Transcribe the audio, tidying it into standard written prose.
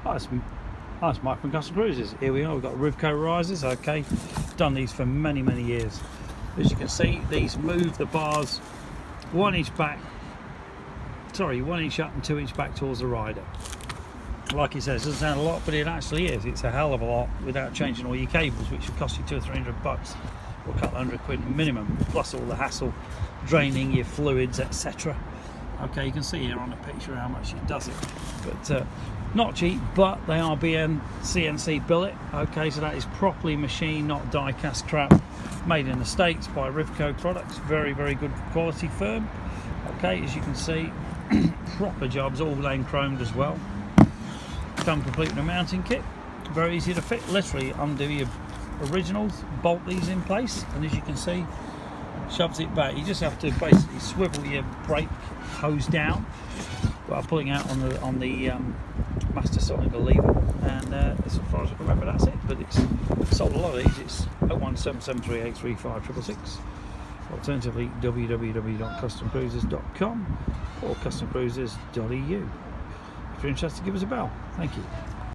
That's Mike from Custom Cruisers. Here we are, we've got Rivco Risers, okay. Done these for many, many years. As you can see, these move the bars 1 inch back, sorry, 1 inch up and 2 inch back towards the rider. Like it says, it doesn't sound a lot, but it actually is. It's a hell of a lot without changing all your cables, which would cost you £200 or £300 or a couple £100 minimum, plus all the hassle, draining your fluids, etc. Okay, you can see here on the picture how much it does it. But not cheap, but they are being CNC billet. Okay, so that is properly machined, not die cast crap. Made in the States by Rivco Products. Very, very good quality firm. Okay, as you can see, proper jobs, all lane chromed as well. Come complete with a mounting kit. Very easy to fit. Literally undo your originals, bolt these in place, and as you can see, shoves it back. You just have to basically swivel your brake hose down while pulling out on the master cylinder lever, and as far as I can remember, that's it. But it's sold a lot of these. It's 01773835666. Alternatively, www.customcruisers.com or customcruisers.eu. If you're interested, give us a bell. Thank you.